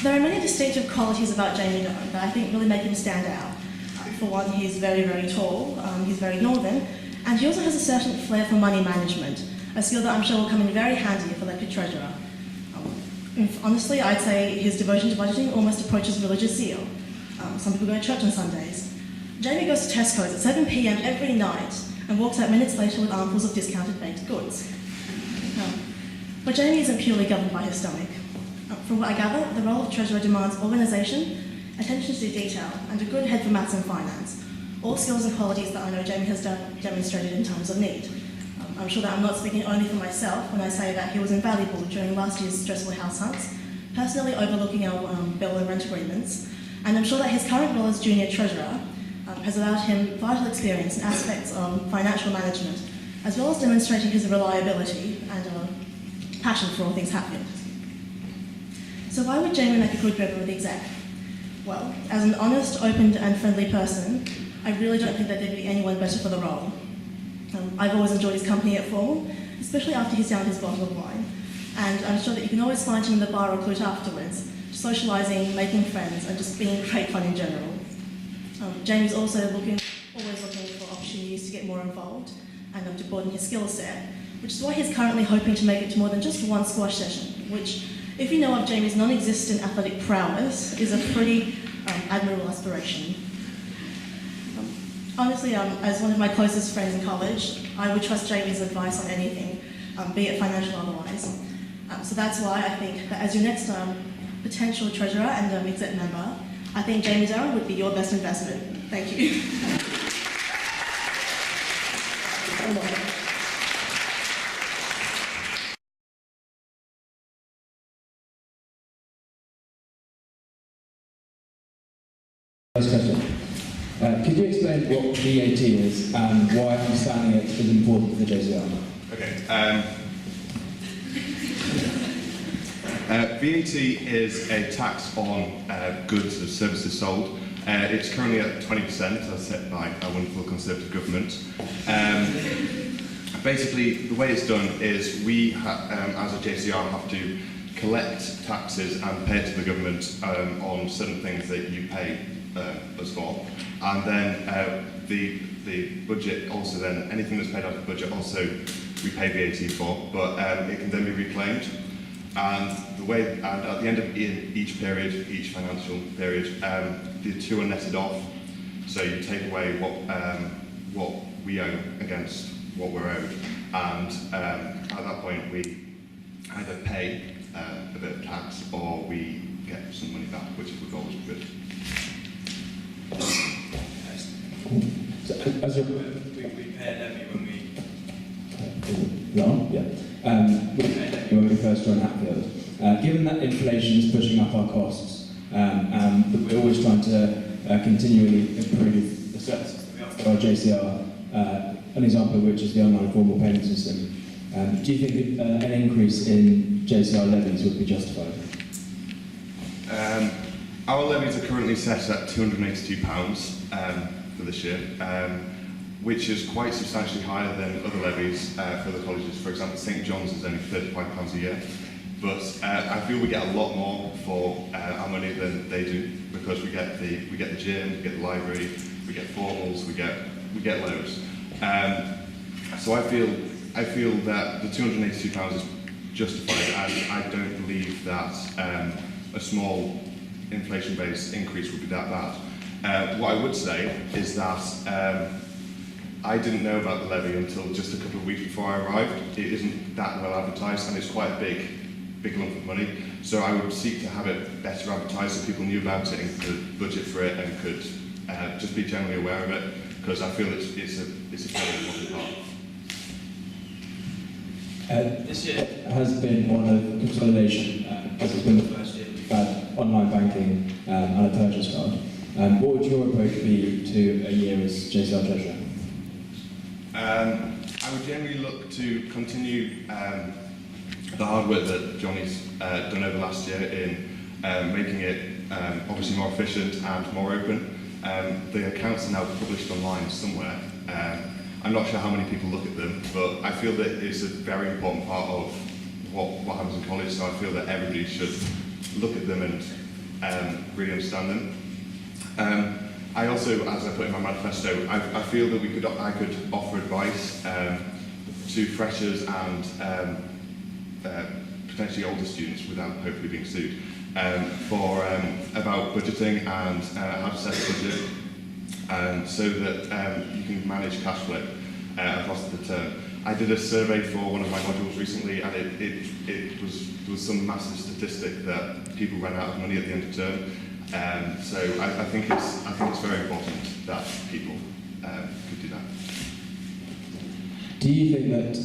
There are many distinctive qualities about Jaime Durham that I think really make him stand out. For one, he's very, very tall, he's very northern, and he also has a certain flair for money management, a skill that I'm sure will come in very handy if elected treasurer. Honestly, I'd say his devotion to budgeting almost approaches religious zeal. Some people go to church on Sundays. Jaime goes to Tesco's at 7 p.m. every night and walks out minutes later with armfuls of discounted baked goods. But Jaime isn't purely governed by his stomach. From what I gather, the role of treasurer demands organisation, attention to detail, and a good head for maths and finance, all skills and qualities that I know Jaime has demonstrated in times of need. I'm sure that I'm not speaking only for myself when I say that he was invaluable during last year's stressful house hunts, personally overlooking our bill and rent agreements, and I'm sure that his current role as junior treasurer has allowed him vital experience in aspects of financial management, as well as demonstrating his reliability and passion for all things Hatfield. So why would Jaime make a good member of the exec? Well, as an honest, open and friendly person, I really don't think that there'd be anyone better for the role. I've always enjoyed his company at Formal, especially after he's downed his bottle of wine, and I'm sure that you can always find him in the bar or clute afterwards, socialising, making friends, and just being great fun in general. Jaime's also always looking for opportunities to get more involved and to broaden his skill set, which is why he's currently hoping to make it to more than just one squash session, which, if you know of Jaime's non-existent athletic prowess, is a pretty admirable aspiration. Honestly, as one of my closest friends in college, I would trust Jaime's advice on anything, be it financial or otherwise. So that's why I think that as your next potential treasurer and exec member, I think Jaime Durham would be your best investment. Thank you. First question. Could you explain what VAT is and why understanding it is important for the JCR? Okay. VAT is a tax on goods or services sold. It's currently at 20%, as set by a wonderful Conservative government. Basically, the way it's done is we, as a JCR, have to collect taxes and pay it to the government on certain things that you pay us for, and then the budget also then anything that's paid out of the budget also we pay VAT for, but it can then be reclaimed. And at the end of each period, each financial period, the two are netted off. So you take away what we owe against what we're owed, and at that point we either pay a bit of tax or we get some money back, which would always be good. So, as a, we pay a levy when we... we pay a levy when we first join Hatfield. Given that inflation is pushing up our costs, and that we're always trying to continually improve the services of our JCR, an example of which is the online formal payment system, do you think an increase in JCR levies would be justified? Our levies are currently set at £282 for this year, which is quite substantially higher than other levies for the colleges. For example, St John's is only £35 a year, but I feel we get a lot more for our money than they do, because we get the gym, we get the library, we get formals, we get loads. So I feel that the £282 is justified, and I don't believe that a small inflation-based increase would be that bad. What I would say is that I didn't know about the levy until just a couple of weeks before I arrived. It isn't that well advertised, and it's quite a big lump of money. So I would seek to have it better advertised so people knew about it and could budget for it and could just be generally aware of it, because I feel it's a very important part. This year has been one of consolidation, as it's been the first year we've had online banking and a purchase card. What would your approach be to a year as JCR Treasurer? I would generally look to continue the hard work that Johnny's done over last year in making it obviously more efficient and more open. The accounts are now published online somewhere. I'm not sure how many people look at them, but I feel that it's a very important part of what happens in college, so I feel that everybody should look at them and really understand them. I also, as I put in my manifesto, I feel that I could offer advice to freshers and potentially older students without hopefully being sued about budgeting and how to set a budget so that you can manage cash flow across the term. I did a survey for one of my modules recently, and there was some massive statistic that people ran out of money at the end of term. So I think it's very important that people could do that. Do you think that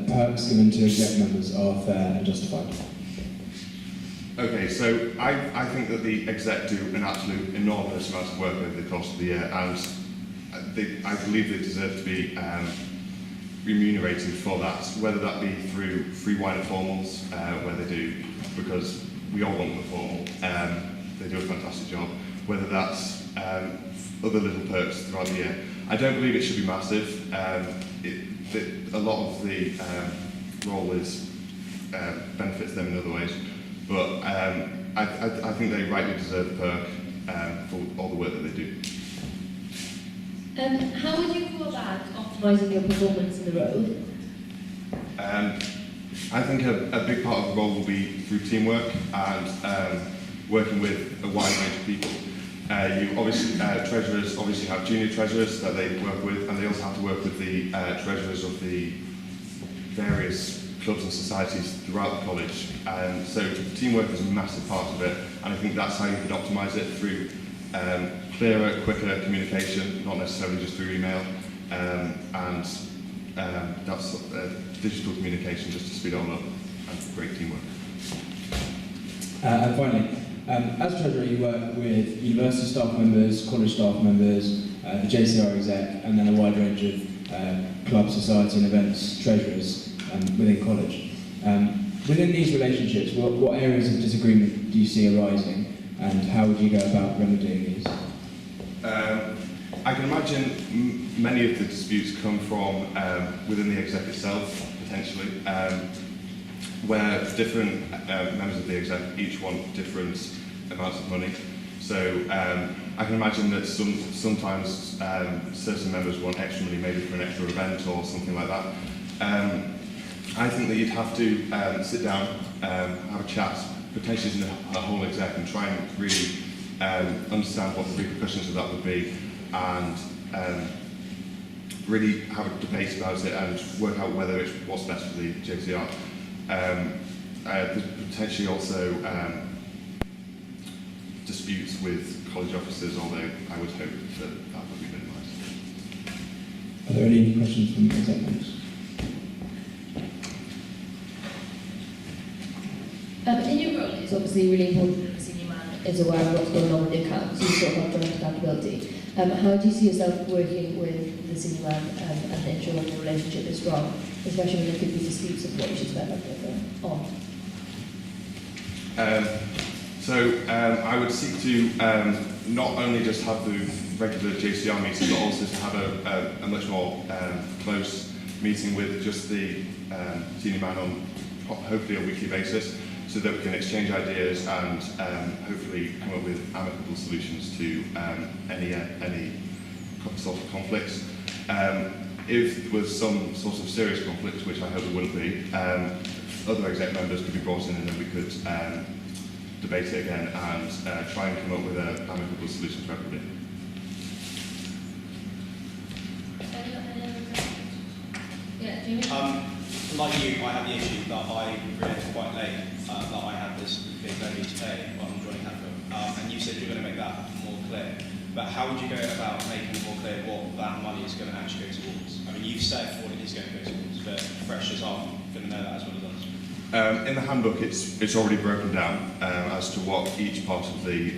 perks given to exec members are fair and justified? Okay, so I think that the exec do an absolute enormous amount of work over the course of the year, and I believe they deserve to be remunerated for that, whether that be through free wine and formals, where they do, because we all want them formal. They do a fantastic job, whether that's other little perks throughout the year. I don't believe it should be massive. A lot of the role is benefits them in other ways, but I think they rightly deserve a perk for all the work that they do. How would you go about optimising your performance in the role? I think a big part of the role will be through teamwork and working with a wide range of people. Treasurers obviously have junior treasurers that they work with, and they also have to work with the treasurers of the various clubs and societies throughout the college. So teamwork is a massive part of it, and I think that's how you could optimise it, through clearer, quicker communication, not necessarily just through email, and that's digital communication just to speed it all up, and great teamwork. And finally, as Treasurer, you work with university staff members, college staff members, the JCR exec, and then a wide range of club, society and events treasurers within college. Within these relationships, what areas of disagreement do you see arising, and how would you go about remedying these? I can imagine many of the disputes come from within the exec itself, potentially, where different members of the exec each want different amounts of money. So I can imagine that sometimes certain members want extra money, maybe for an extra event or something like that. I think that you'd have to sit down, have a chat, potentially as a whole exec, and try and really understand what the repercussions of that would be, and really have a debate about it and work out whether it's what's best for the JCR. There's potentially also disputes with college officers, although I would hope that would be minimised. Are there any questions from exec members? In your role, it's obviously really important that the senior man is aware of what's going on with the accounts, so you sort of have direct accountability. How do you see yourself working with the senior man and ensuring the relationship is strong, especially when there could be disputes of what you should spend on? I would seek to not only just have the regular JCR meeting, but also to have a much more close meeting with just the senior man on hopefully a weekly basis, so that we can exchange ideas and hopefully come up with amicable solutions to any sort of conflicts. If there was some sort of serious conflicts, which I hope there wouldn't be, other exec members could be brought in, and then we could debate it again and try and come up with an amicable solution for everybody. Yeah, Jaime? Like you, I have the issue that I realised quite late that I had this big levy to pay while I'm joining Hatfield. And you said you're going to make that more clear. But how would you go about making it more clear what that money is going to actually go towards? I mean, you've said what it is going to go towards, but freshers aren't going to know that as well as us. In the handbook, it's already broken down as to what each part of the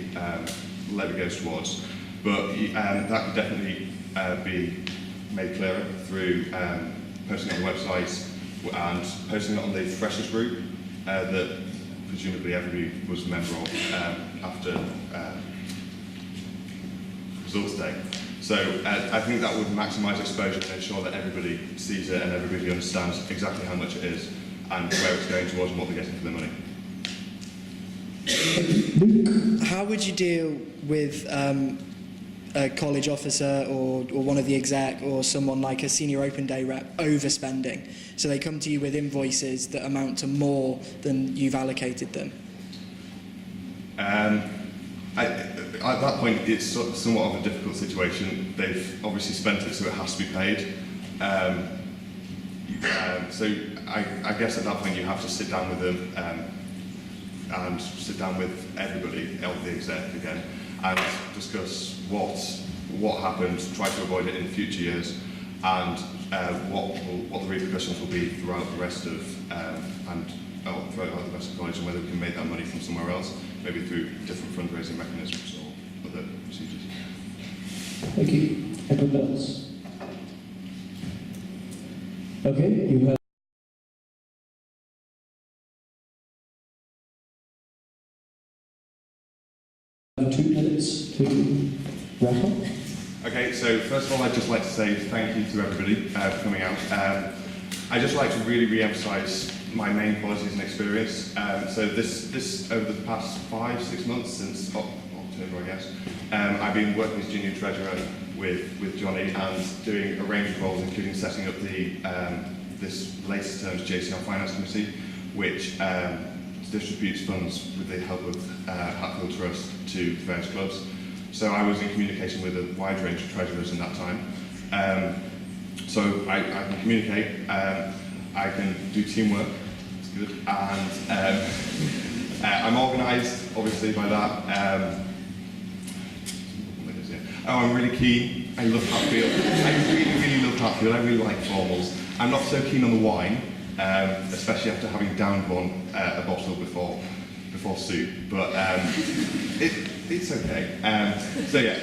levy goes towards. But that could definitely be made clearer through posting it on the website and posting it on the freshers group that presumably everybody was a member of after results day. So I think that would maximise exposure and ensure that everybody sees it and everybody understands exactly how much it is and where it's going towards and what they're getting for their money. Luke? How would you deal with a college officer or one of the exec or someone like a senior open day rep overspending? So they come to you with invoices that amount to more than you've allocated them. At that point, it's somewhat of a difficult situation. They've obviously spent it, so it has to be paid. So I guess at that point you have to sit down with them and sit down with everybody, the exec again, and discuss what happened, try to avoid it in future years, and what the repercussions will be throughout the rest of throughout the rest of college, and whether we can make that money from somewhere else, maybe through different fundraising mechanisms or other procedures. Thank you. Anyone else? Okay, you heard. Have 2 minutes to wrap up. Okay, so first of all, I'd just like to say thank you to everybody for coming out. I'd just like to really re-emphasise my main qualities and experience. So this over the past 5-6 months, since October, I guess, I've been working as junior treasurer with Johnny and doing a range of roles, including setting up the this latest term's JCR Finance Committee, which distributes funds with the help of Hatfield Trust to various clubs. So I was in communication with a wide range of treasurers in that time. So I can communicate, I can do teamwork, it's good, and I'm organised, obviously, by that. I'm really keen. I love Hatfield. I really love Hatfield. I really like formals. I'm not so keen on the wine, especially after having downed a bottle before soup. But it's okay. So yeah,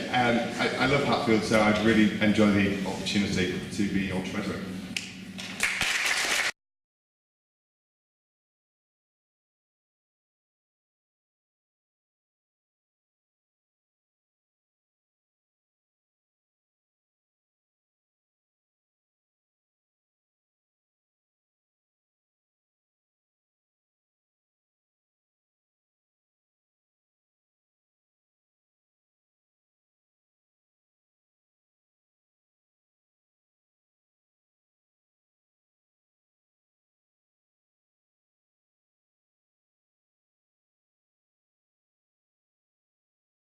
I love Hatfield. So I'd really enjoy the opportunity to be your treasurer.